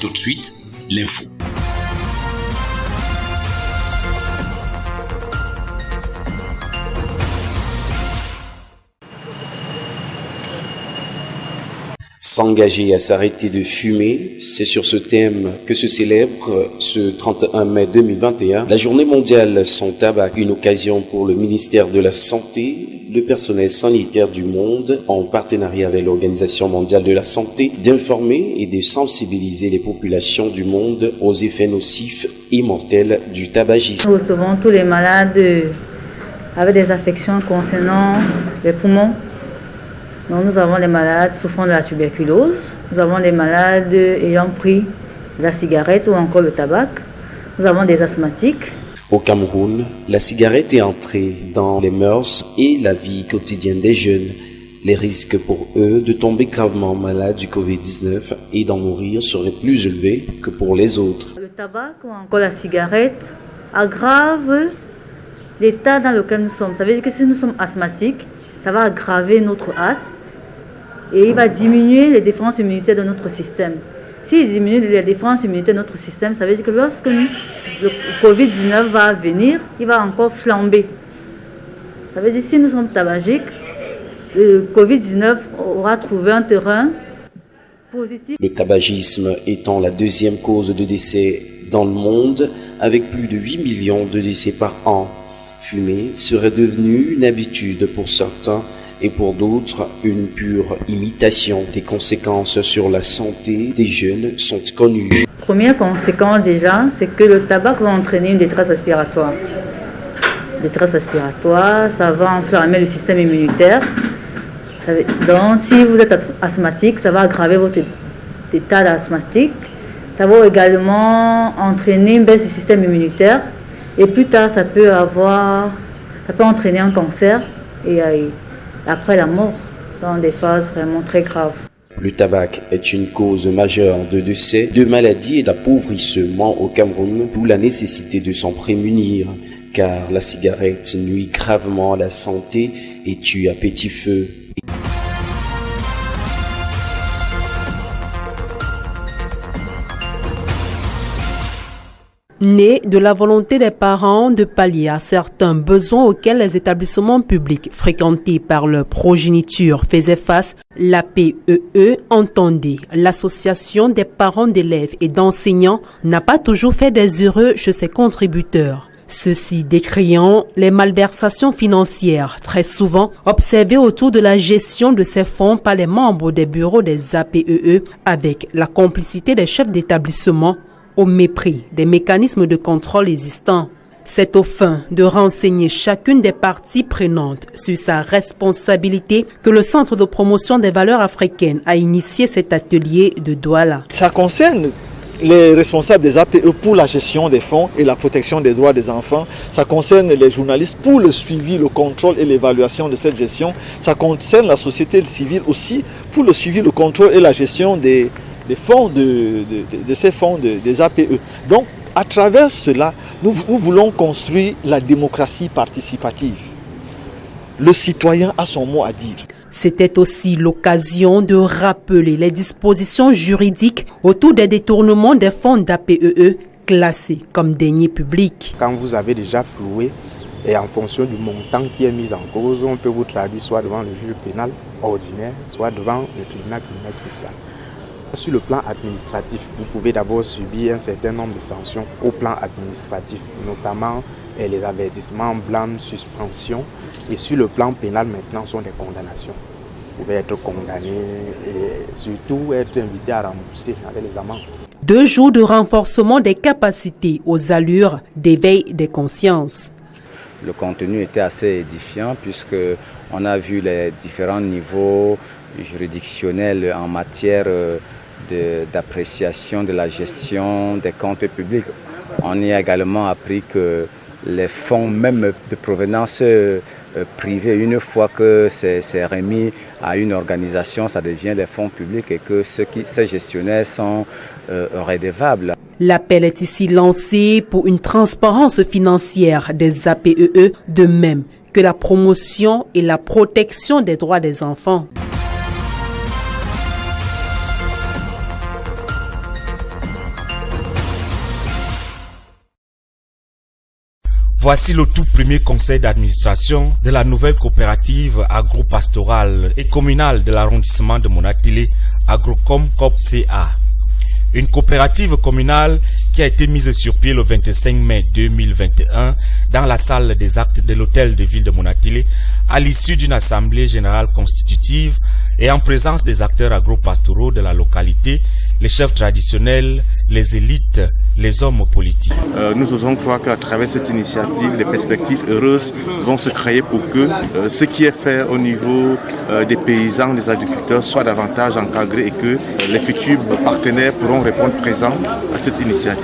Tout de suite, l'info. S'engager à s'arrêter de fumer, c'est sur ce thème que se célèbre ce 31 mai 2021 la Journée mondiale sans tabac, une occasion pour le ministère de la Santé, le personnel sanitaire du monde, en partenariat avec l'Organisation mondiale de la santé, d'informer et de sensibiliser les populations du monde aux effets nocifs et mortels du tabagisme. Nous recevons tous les malades avec des affections concernant les poumons. Donc, nous avons les malades souffrant de la tuberculose, nous avons les malades ayant pris la cigarette ou encore le tabac, nous avons des asthmatiques. Au Cameroun, la cigarette est entrée dans les mœurs et la vie quotidienne des jeunes. Les risques pour eux de tomber gravement malades du Covid-19 et d'en mourir seraient plus élevés que pour les autres. Le tabac ou encore la cigarette aggrave l'état dans lequel nous sommes. Ça veut dire que si nous sommes asthmatiques, ça va aggraver notre asthme et il va diminuer les défenses immunitaires de notre système. S'il diminue les défenses immunitaires de notre système, ça veut dire que lorsque le Covid-19 va venir, il va encore flamber. Ça veut dire que si nous sommes tabagiques, le Covid-19 aura trouvé un terrain positif. Le tabagisme étant la deuxième cause de décès dans le monde, avec plus de 8 millions de décès par an. Fumer serait devenu une habitude pour certains et pour d'autres une pure imitation. Des conséquences sur la santé des jeunes sont connues. Première conséquence déjà, c'est que le tabac va entraîner une détresse respiratoire. Détresse respiratoire, ça va enflammer le système immunitaire. Donc si vous êtes asthmatique, ça va aggraver votre état d'asthmatique. Ça va également entraîner une baisse du système immunitaire. Et plus tard, ça peut entraîner un cancer et après la mort, dans des phases vraiment très graves. Le tabac est une cause majeure de décès, de maladies et d'appauvrissement au Cameroun, d'où la nécessité de s'en prémunir, car la cigarette nuit gravement à la santé et tue à petit feu. Né de la volonté des parents de pallier à certains besoins auxquels les établissements publics fréquentés par leur progéniture faisaient face, l'APEE, entendez, l'Association des parents d'élèves et d'enseignants, n'a pas toujours fait des heureux chez ses contributeurs. Ceux-ci décriant les malversations financières très souvent observées autour de la gestion de ces fonds par les membres des bureaux des APEE avec la complicité des chefs d'établissement, au mépris des mécanismes de contrôle existants. C'est aux fins de renseigner chacune des parties prenantes sur sa responsabilité que le Centre de promotion des valeurs africaines a initié cet atelier de Douala. Ça concerne les responsables des APE pour la gestion des fonds et la protection des droits des enfants. Ça concerne les journalistes pour le suivi, le contrôle et l'évaluation de cette gestion. Ça concerne la société civile aussi pour le suivi, le contrôle et la gestion des fonds de ces fonds des APE. Donc, à travers cela, nous voulons construire la démocratie participative. Le citoyen a son mot à dire. C'était aussi l'occasion de rappeler les dispositions juridiques autour des détournements des fonds d'APEE classés comme deniers publics. Quand vous avez déjà floué, et en fonction du montant qui est mis en cause, on peut vous traduire soit devant le juge pénal ordinaire, soit devant le tribunal criminel spécial. Sur le plan administratif, vous pouvez d'abord subir un certain nombre de sanctions au plan administratif, notamment les avertissements, blâmes, suspensions. Et sur le plan pénal, maintenant, sont des condamnations. Vous pouvez être condamné et surtout être invité à rembourser avec les amendes. 2 jours de renforcement des capacités aux allures d'éveil des consciences. Le contenu était assez édifiant puisqu'on a vu les différents niveaux juridictionnels en matière d'appréciation de la gestion des comptes publics. On y a également appris que les fonds même de provenance privée, une fois que c'est remis à une organisation, ça devient des fonds publics et que ces gestionnaires sont redevables. L'appel est ici lancé pour une transparence financière des APEE, de même que la promotion et la protection des droits des enfants. Voici le tout premier conseil d'administration de la nouvelle coopérative agro-pastorale et communale de l'arrondissement de Monatili, Agrocom Coop CA. Une coopérative communale qui a été mise sur pied le 25 mai 2021 dans la salle des actes de l'hôtel de ville de Monatili à l'issue d'une assemblée générale constitutive et en présence des acteurs agro-pastoraux de la localité, les chefs traditionnels, les élites, les hommes politiques. Nous osons croire qu'à travers cette initiative, des perspectives heureuses vont se créer pour que ce qui est fait au niveau des paysans, des agriculteurs soit davantage encadré et que les futurs partenaires pourront répondre présents à cette initiative.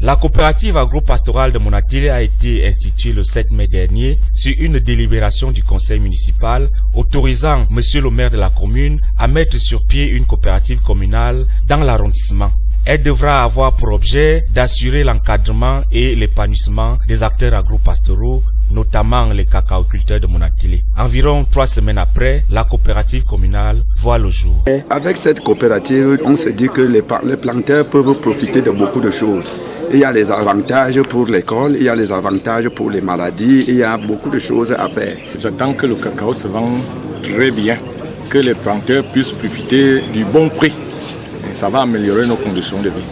La coopérative agro-pastorale de Monatili a été instituée le 7 mai dernier sur une délibération du conseil municipal autorisant monsieur le maire de la commune à mettre sur pied une coopérative communale dans l'arrondissement. Elle devra avoir pour objet d'assurer l'encadrement et l'épanouissement des acteurs agro-pastoraux, notamment les cacaoculteurs de Monatili. Environ 3 semaines après, la coopérative communale voit le jour. Avec cette coopérative, on se dit que les planteurs peuvent profiter de beaucoup de choses. Il y a les avantages pour l'école, il y a les avantages pour les maladies, il y a beaucoup de choses à faire. J'attends que le cacao se vende très bien, que les planteurs puissent profiter du bon prix. Et ça va améliorer nos conditions de vie.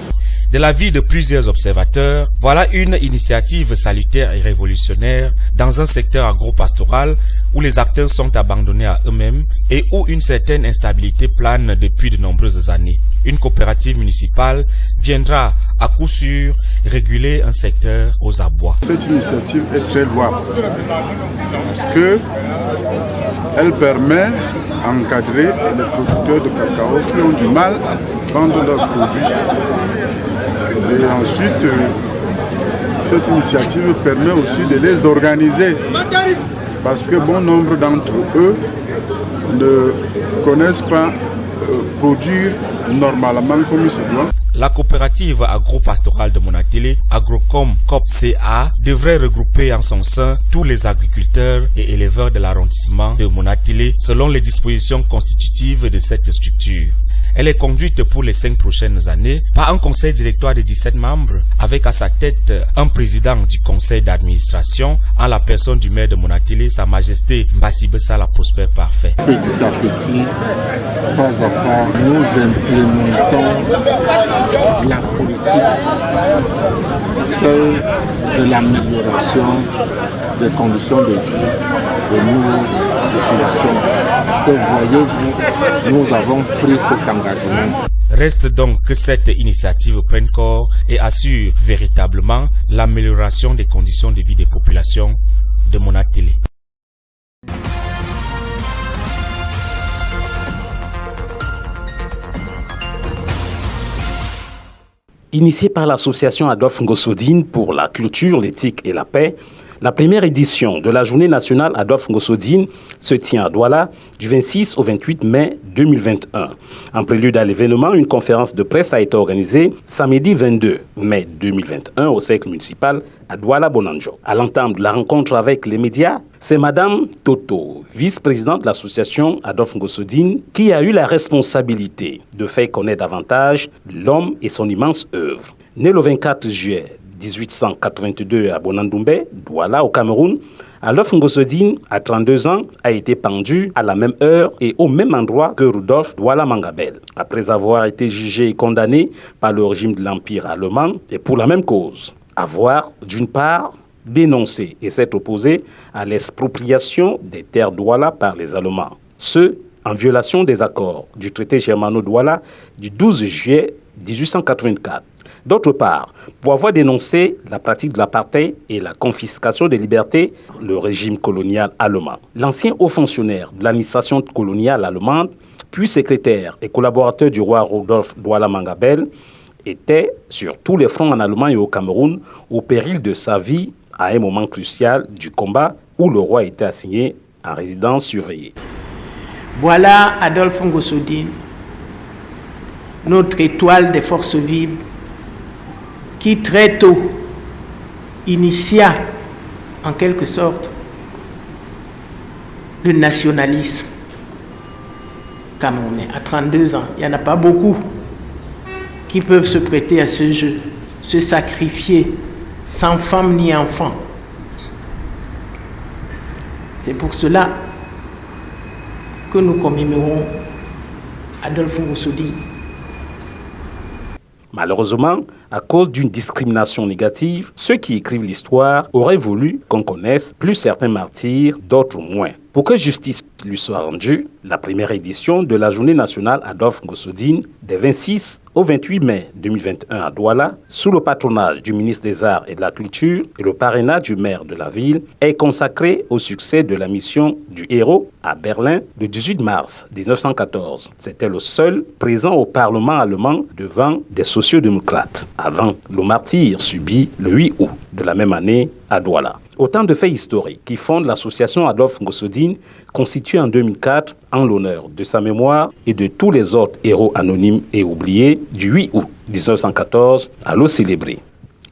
De l'avis de plusieurs observateurs, voilà une initiative salutaire et révolutionnaire dans un secteur agro-pastoral où les acteurs sont abandonnés à eux-mêmes et où une certaine instabilité plane depuis de nombreuses années. Une coopérative municipale viendra à coup sûr réguler un secteur aux abois. Cette initiative est très louable parce que elle permet d'encadrer les producteurs de cacao qui ont du mal à vendre leurs produits. Et ensuite, cette initiative permet aussi de les organiser parce que bon nombre d'entre eux ne connaissent pas produire normalement comme il se doit. La coopérative agro-pastorale de Monatili, Agrocom Coop CA, devrait regrouper en son sein tous les agriculteurs et éleveurs de l'arrondissement de Monatili selon les dispositions constitutives de cette structure. Elle est conduite pour les 5 prochaines années par un conseil directoire de 17 membres avec à sa tête un président du conseil d'administration en la personne du maire de Monatili, Sa Majesté Mbassibe Sala Prosper Parfait. Petit à petit, pas à pas, nous implémentons la politique, celle de l'amélioration des conditions de vie de nos populations. Parce que voyez-vous, nous avons pris cet engagement. Reste donc que cette initiative prenne corps et assure véritablement l'amélioration des conditions de vie des populations de Monatili. Initiée par l'association Adolphe Ngosodine pour la culture, l'éthique et la paix, la première édition de la journée nationale Adolphe Ngosodine se tient à Douala du 26 au 28 mai 2021. En prélude à l'événement, une conférence de presse a été organisée samedi 22 mai 2021 au cercle municipal à Douala-Bonanjo. À l'entame de la rencontre avec les médias, c'est Madame Toto, vice-présidente de l'association Adolphe Ngosodine, qui a eu la responsabilité de faire connaître davantage l'homme et son immense œuvre. Né le 24 juillet 1882 à Bonandoumbe, Douala, au Cameroun, Adolphe Ngosodine, à 32 ans, a été pendu à la même heure et au même endroit que Rudolf Douala Mangabel, après avoir été jugé et condamné par le régime de l'Empire allemand et pour la même cause. Avoir, d'une part, dénoncé et s'être opposé à l'expropriation des terres Douala par les Allemands. Ce, en violation des accords du traité germano-douala du 12 juillet 1884. D'autre part, pour avoir dénoncé la pratique de l'apartheid et la confiscation des libertés, le régime colonial allemand. L'ancien haut fonctionnaire de l'administration coloniale allemande, puis secrétaire et collaborateur du roi Rudolf Douala Mangabel, était sur tous les fronts en Allemagne et au Cameroun au péril de sa vie à un moment crucial du combat où le roi était assigné en résidence surveillée. Voilà Adolphe Ngosodine, notre étoile des forces vives, qui très tôt initia en quelque sorte le nationalisme camerounais. À 32 ans, il n'y en a pas beaucoup qui peuvent se prêter à ce jeu, se sacrifier sans femme ni enfant C'est pour cela que nous commémorons Adolphe Ngosodine. Malheureusement, à cause d'une discrimination négative, ceux qui écrivent l'histoire auraient voulu qu'on connaisse plus certains martyrs, d'autres moins. Pour que justice lui soit rendue, la première édition de la Journée nationale Adolphe Ngosodine, des 26 au 28 mai 2021 à Douala, sous le patronage du ministre des Arts et de la Culture et le parrainage du maire de la ville, est consacrée au succès de la mission du héros à Berlin le 18 mars 1914. C'était le seul présent au Parlement allemand devant des sociodémocrates, avant le martyre subi le 8 août de la même année à Douala. Autant de faits historiques qui fondent l'association Adolphe Ngosodine, constituée en 2004 en l'honneur de sa mémoire et de tous les autres héros anonymes et oubliés du 8 août 1914 à le célébrer.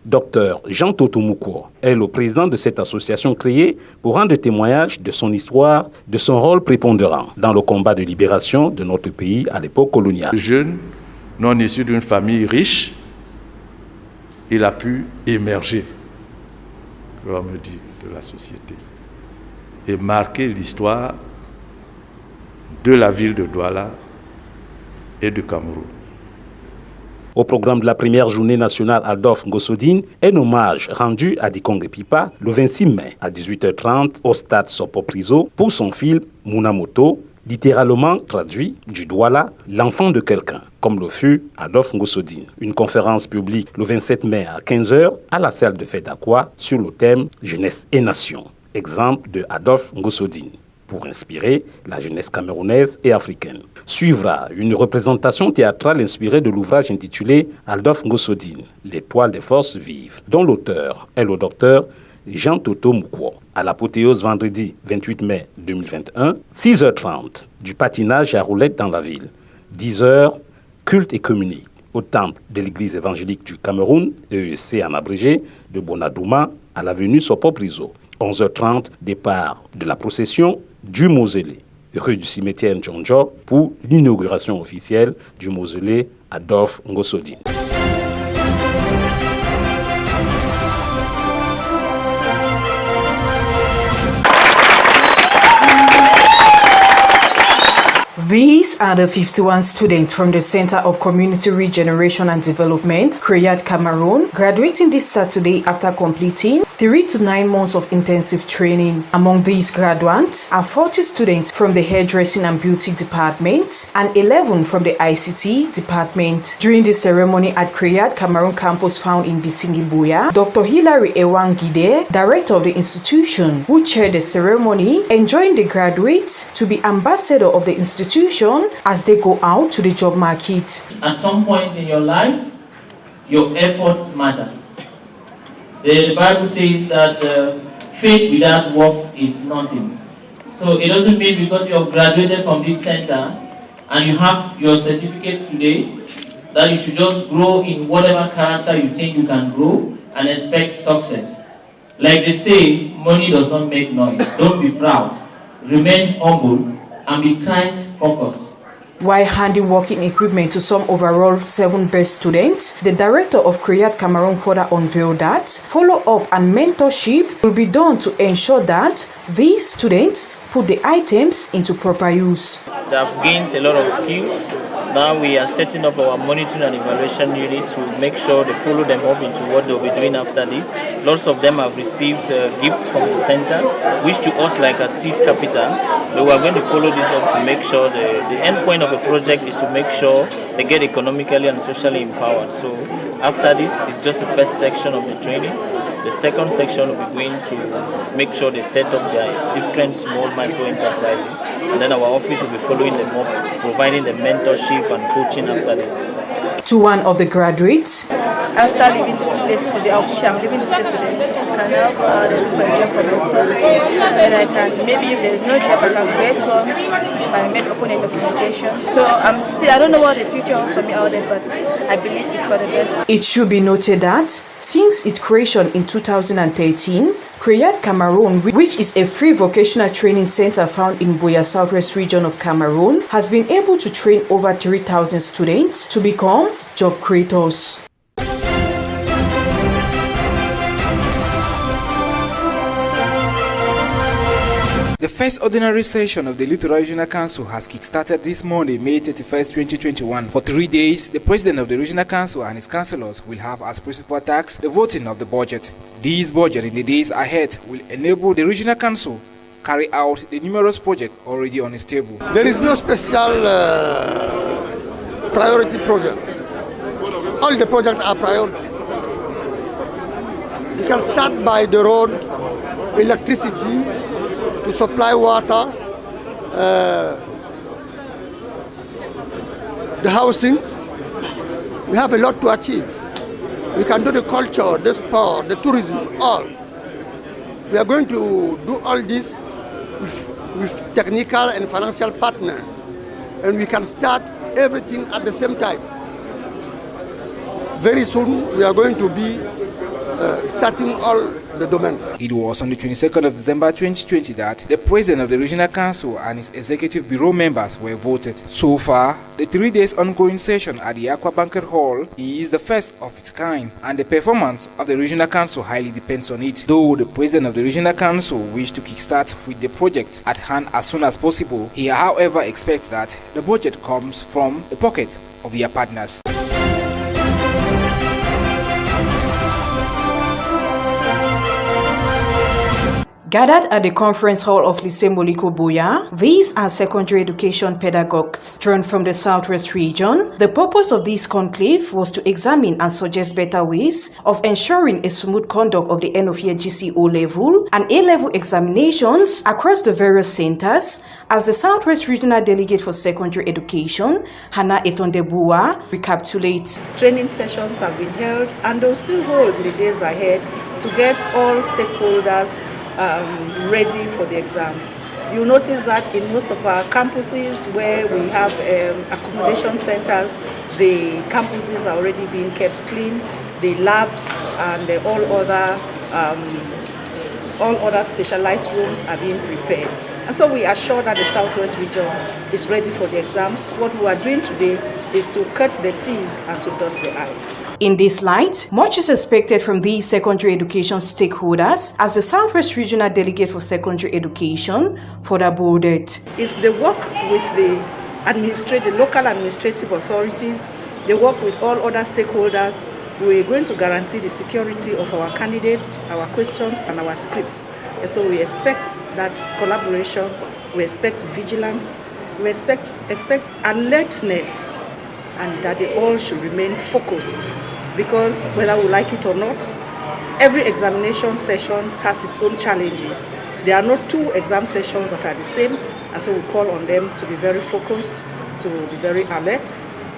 Dr Jean Toto Mukwo est le président de cette association créée pour rendre témoignage de son histoire, de son rôle prépondérant dans le combat de libération de notre pays à l'époque coloniale. Jeune, non issu d'une famille riche, il a pu émerger, comme on dit, de la société et marquer l'histoire de la ville de Douala et du Cameroun. Au programme de la première journée nationale Adolphe Ngosodine, un hommage rendu à Dikongé Pipa le 26 mai à 18h30 au stade Sopo-Priso pour son film Munamoto, littéralement traduit du Douala, l'enfant de quelqu'un, comme le fut Adolphe Ngosodine. Une conférence publique le 27 mai à 15h à la salle de fête d'Aqua sur le thème Jeunesse et Nation, exemple de Adolphe Ngosodine, pour inspirer la jeunesse camerounaise et africaine. Suivra une représentation théâtrale inspirée de l'ouvrage intitulé Adolphe Ngosodine, l'étoile des forces vives, dont l'auteur est le docteur Jean Toto Mukwo. À l'apothéose vendredi 28 mai 2021, 6h30, du patinage à roulettes dans la ville. 10h, culte et communique au temple de l'église évangélique du Cameroun, EEC en abrégé, de Bonadouma à l'avenue Sopo-Priso. 11h30, départ de la procession du mausolée, rue du cimetière Ndjonjo, pour l'inauguration officielle du mausolée Adolphe Ngosodine. These are the 51 students from the Center of Community Regeneration and Development, CREAD Cameroon, graduating this Saturday after completing 3 to 9 months of intensive training. Among these graduates are 40 students from the Hairdressing and Beauty Department and 11 from the ICT Department. During the ceremony at CREAD Cameroon campus found in Bitingi Buya, Dr. Hilary Ewangide, director of the institution, who chaired the ceremony, enjoined the graduates to be ambassador of the institution as they go out to the job market. At some point in your life, your efforts matter. The Bible says that faith without works is nothing. So it doesn't mean because you have graduated from this center and you have your certificates today that you should just grow in whatever character you think you can grow and expect success. Like they say, money does not make noise. Don't be proud. Remain humble and be Christ-focused. While handing working equipment to some overall 7 best students, the director of CREAD Cameroon further unveiled that follow-up and mentorship will be done to ensure that these students put the items into proper use. They have gained a lot of skills. Now we are setting up our monitoring and evaluation unit to make sure they follow them up into what they'll be doing after this. Lots of them have received gifts from the center, which to us like a seed capital. But we are going to follow this up to make sure the end point of a project is to make sure they get economically and socially empowered. So after this, it's just the first section of the training. The second section will be going to make sure they set up their different small micro enterprises, and then our office will be following them up, providing the mentorship and coaching after this. To one of the graduates, after leaving this place today, I'm leaving this place today. Can I go out and look for a job for myself? And I can, maybe if there is no job, I can create one by main opening documentation. So I don't know what the future holds for me out there, but I believe it's for the best. It should be noted that since its creation in 2013, CREAD Cameroon, which is a free vocational training center found in Buya Southwest region of Cameroon, has been able to train over 3,000 students to become job creators. The first ordinary session of the Littoral Regional Council has kick-started this Monday, May 31st, 2021. For 3 days, the President of the Regional Council and his councillors will have as principal task the voting of the budget. This budget in the days ahead will enable the Regional Council carry out the numerous projects already on its table. There is no special priority project. All the projects are priority. You can start by the road, electricity, to supply water, the housing. We have a lot to achieve. We can do the culture, the sport, the tourism, all. We are going to do all this with technical and financial partners, and we can start everything at the same time. Very soon we are going to be starting all the domain. It was on the 22nd of December 2020 that the President of the Regional Council and his Executive Bureau members were voted. So far, the 3 days ongoing session at the Aqua Banquet Hall is the first of its kind, and the performance of the Regional Council highly depends on it. Though the President of the Regional Council wished to kickstart with the project at hand as soon as possible, he however expects that the budget comes from the pocket of their partners. Gathered at the conference hall of Lycée Moliko Buea, these are secondary education pedagogues drawn from the Southwest region. The purpose of this conclave was to examine and suggest better ways of ensuring a smooth conduct of the end-of-year GCO level and A-level examinations across the various centers, as the Southwest Regional Delegate for Secondary Education, Hannah Etondebua, recapitulates. Training sessions have been held and they'll still hold in the days ahead to get all stakeholders ready for the exams. You'll notice that in most of our campuses where we have accommodation centers, the campuses are already being kept clean, the labs and all other specialized rooms are being prepared. And so we are sure that the Southwest region is ready for the exams. What we are doing today is to cut the T's and to dot the I's. In this light, much is expected from these secondary education stakeholders as the Southwest Regional Delegate for Secondary Education further bolded. If they work with the local administrative authorities, they work with all other stakeholders, we're going to guarantee the security of our candidates, our questions and our scripts. And so we expect that collaboration, we expect vigilance, we expect alertness, and that they all should remain focused, because whether we like it or not, every examination session has its own challenges. There are not two exam sessions that are the same, and so we call on them to be very focused, to be very alert,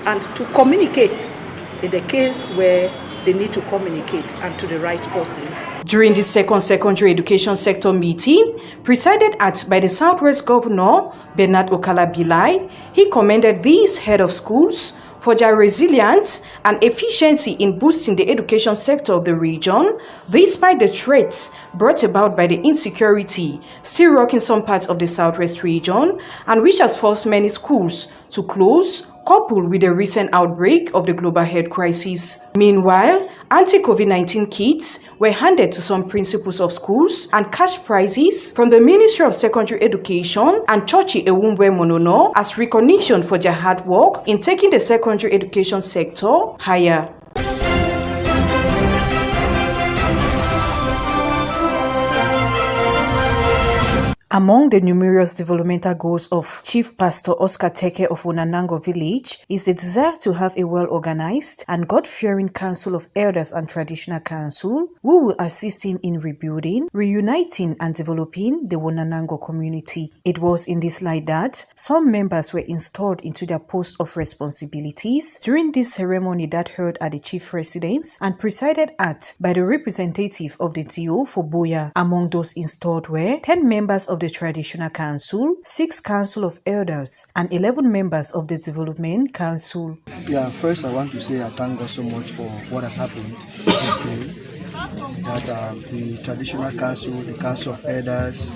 and to communicate in the case where they need to communicate and to the right persons. During the second secondary education sector meeting, presided at by the Southwest Governor, Bernard Okala-Bilai, he commended these head of schools for their resilience and efficiency in boosting the education sector of the region, despite the threats brought about by the insecurity still rocking some parts of the Southwest region, and which has forced many schools to close, coupled with the recent outbreak of the global health crisis. Meanwhile, anti-COVID-19 kits were handed to some principals of schools and cash prizes from the Ministry of Secondary Education and Chochi Ewumwe Monono as recognition for their hard work in taking the secondary education sector higher. Among the numerous developmental goals of Chief Pastor Oscar Teke of Wonanango Village is the desire to have a well-organized and God-fearing Council of Elders and Traditional Council who will assist him in rebuilding, reuniting and developing the Wonanango community. It was in this light that some members were installed into their post of responsibilities during this ceremony that held at the Chief Residence and presided at by the representative of the DO for Buea. Among those installed were 10 members of the Traditional Council, 6 Council of Elders, and 11 members of the Development Council. Yeah, first I want to say I thank God so much for what has happened this day. That the Traditional Council, the Council of Elders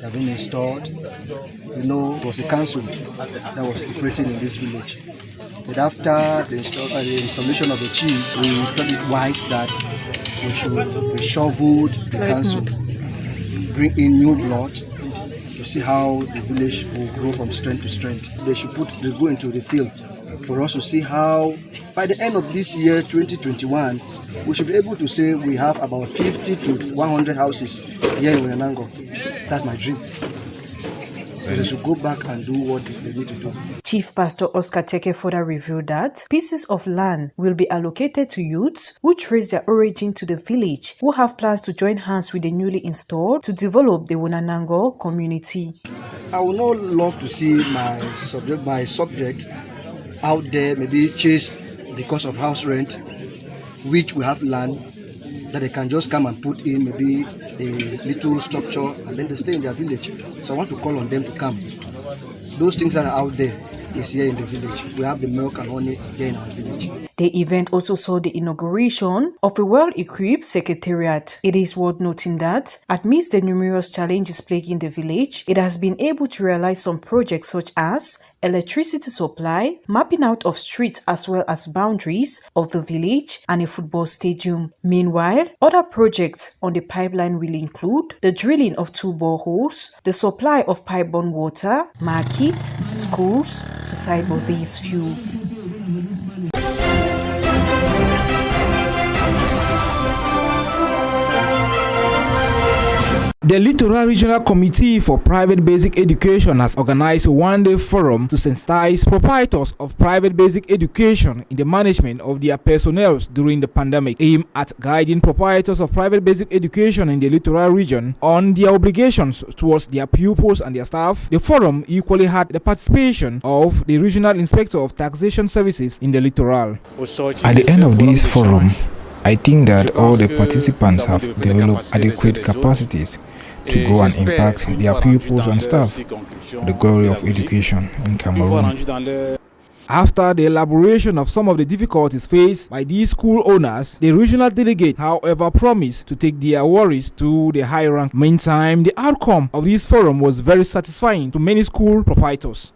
have been installed. You know, it was a council that was operating in this village. But after the installation of the chief, we thought it wise that we should reshuffle the council, bring in new blood, see how the village will grow from strength to strength. They go into the field for us to see how, by the end of this year, 2021, we should be able to say we have about 50 to 100 houses here in Wenango. That's my dream. They should go back and do what they need to do. Chief Pastor Oscar Teke further revealed that pieces of land will be allocated to youths who trace their origin to the village, who have plans to join hands with the newly installed to develop the Wenango community. I would not love to see my subject out there, maybe chased because of house rent, which we have land that they can just come and put in maybe a little structure and then they stay in their village. So I want to call on them to come. Those things that are out there is here in the village. We have the milk and honey here in our village. The event also saw the inauguration of a well-equipped secretariat. It is worth noting that, amidst the numerous challenges plaguing the village, it has been able to realize some projects such as electricity supply, mapping out of streets as well as boundaries of the village, and a football stadium. Meanwhile, other projects on the pipeline will include the drilling of 2 boreholes, the supply of pipe-borne water, markets, schools, to cite but these few. The Littoral Regional Committee for Private Basic Education has organized a one-day forum to sensitize proprietors of private basic education in the management of their personnel during the pandemic, aimed at guiding proprietors of private basic education in the Littoral region on their obligations towards their pupils and their staff. The forum equally had the participation of the Regional Inspector of Taxation Services in the Littoral. At the end of this forum, I think that all the participants have developed adequate capacities to go and impact their pupils and staff for the glory of education in Cameroon. After the elaboration of some of the difficulties faced by these school owners, the regional delegate, however, promised to take their worries to the high rank. Meantime, the outcome of this forum was very satisfying to many school proprietors.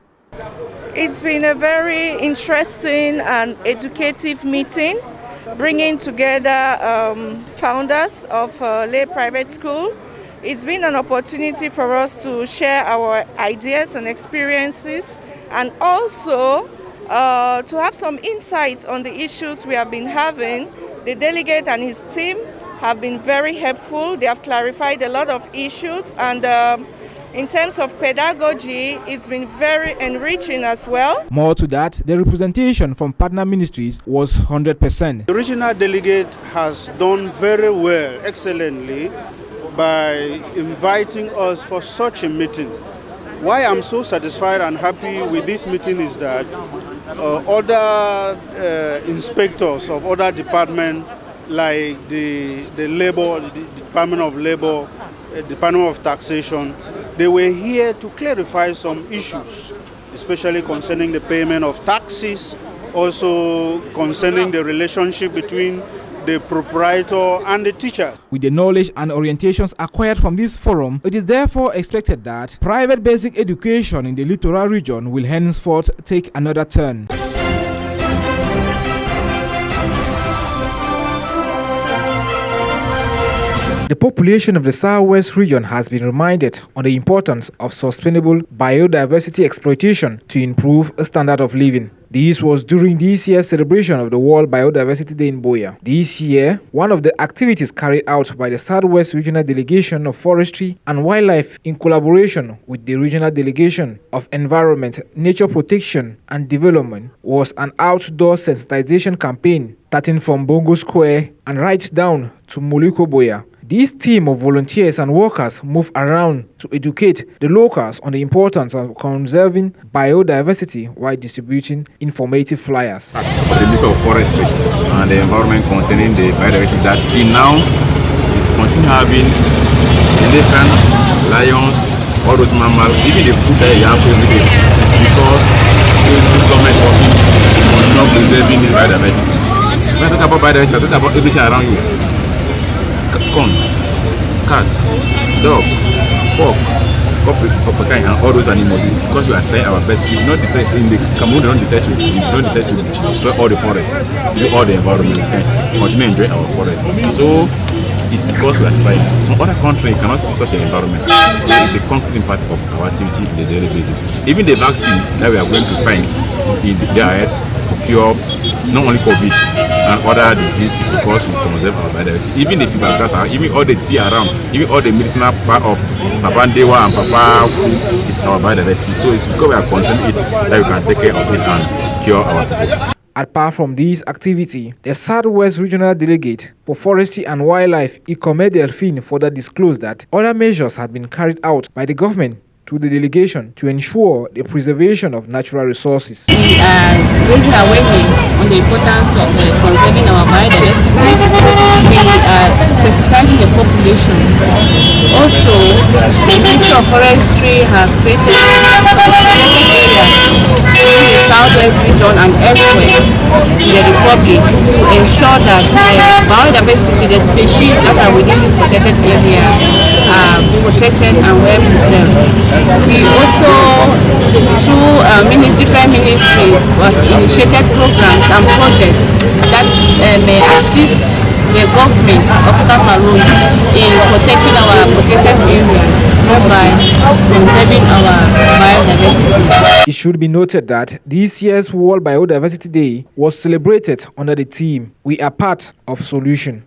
It's been a very interesting and educative meeting, bringing together founders of Lay Private School. It's been an opportunity for us to share our ideas and experiences, and also to have some insights on the issues we have been having. The delegate and his team have been very helpful. They have clarified a lot of issues, and in terms of pedagogy, it's been very enriching as well. More to that, the representation from partner ministries was 100%. The regional delegate has done very well, excellently, by inviting us for such a meeting. Why I'm so satisfied and happy with this meeting is that other inspectors of other departments, like the Department of Labor, Department of Taxation, they were here to clarify some issues, especially concerning the payment of taxes, also concerning the relationship between the proprietor and the teacher. With the knowledge and orientations acquired from this forum, it is therefore expected that private basic education in the Littoral region will henceforth take another turn. The population of the Southwest region has been reminded on the importance of sustainable biodiversity exploitation to improve a standard of living. This was during this year's celebration of the World Biodiversity Day in Buea. This year, one of the activities carried out by the Southwest Regional Delegation of Forestry and Wildlife in collaboration with the Regional Delegation of Environment, Nature Protection and Development was an outdoor sensitization campaign starting from Bongo Square and right down to Moliko Buea. This team of volunteers and workers move around to educate the locals on the importance of conserving biodiversity while distributing informative flyers. For the Ministry of Forestry and the Environment concerning the biodiversity, that till now we continue having elephants, lions, all those mammals, even the food that you have every day. It's because the government working on not preserving this biodiversity. When I talk about biodiversity, I talk about everything around you. Corn, cat, dog, pork, papakai, and all those animals. It's because we are trying our best. We not decide in the Cameroon. Don't decide to destroy all the forest, do all the environment. We can continue enjoy our forest. So It's because we are trying. Some other country cannot see such an environment. So it's a concrete impact of our activity in the daily basis. Even the vaccine that we are going to find in the ahead to cure not only COVID and other diseases is because we conserve our biodiversity. Even the fiberglass, even all the tea around, even all the medicinal part of Papandewa and Papa food is our biodiversity. So it's because we are conserving it that we can take care of it and cure our people. Apart from this activity, the Southwest Regional Delegate for Forestry and Wildlife, Ikome Delphine, further disclosed that other measures have been carried out by the government to the delegation to ensure the preservation of natural resources. We are raising awareness on the importance of conserving our biodiversity. We are sensitizing the population. Also, the Ministry of Forestry has created areas in the Southwest region and elsewhere in the Republic to ensure that the biodiversity, the species that are within this protected area are protected and well preserved. We also, through different ministries, have initiated programs and projects that may assist the government of Cameroon in protecting our protected areas, thereby conserving our biodiversity. It should be noted that this year's World Biodiversity Day was celebrated under the theme, "We are part of solution."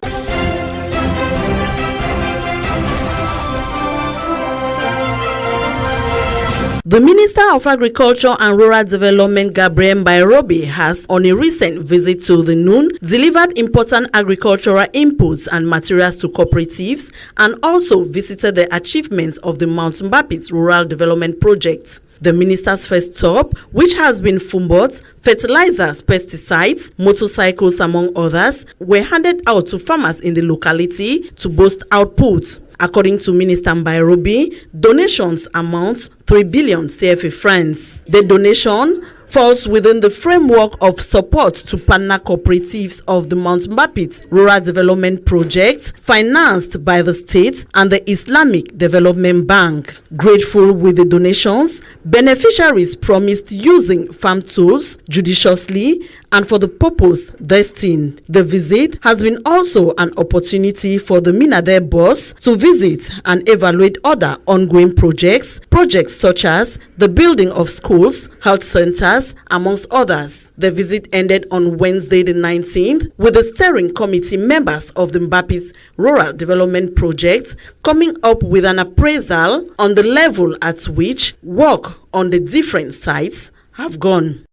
The Minister of Agriculture and Rural Development, Gabriel Bairobi, has, on a recent visit to the Noon, delivered important agricultural inputs and materials to cooperatives and also visited the achievements of the Mount Mbapit Rural Development Project. The minister's first stop, which has been Fumbot, fertilizers, pesticides, motorcycles, among others, were handed out to farmers in the locality to boost output. According to Minister Bairobi, donations amount 3 billion CFA francs. The donation falls within the framework of support to partner cooperatives of the Mount Mbapit Rural Development Project, financed by the state and the Islamic Development Bank. Grateful with the donations, beneficiaries promised using farm tools judiciously and for the purpose destined. The visit has been also an opportunity for the Minader boss to visit and evaluate other ongoing projects such as the building of schools, health centers, amongst others. The visit ended on Wednesday the 19th with the steering committee members of the Mbapit Rural Development Project coming up with an appraisal on the level at which work on the different sites have gone.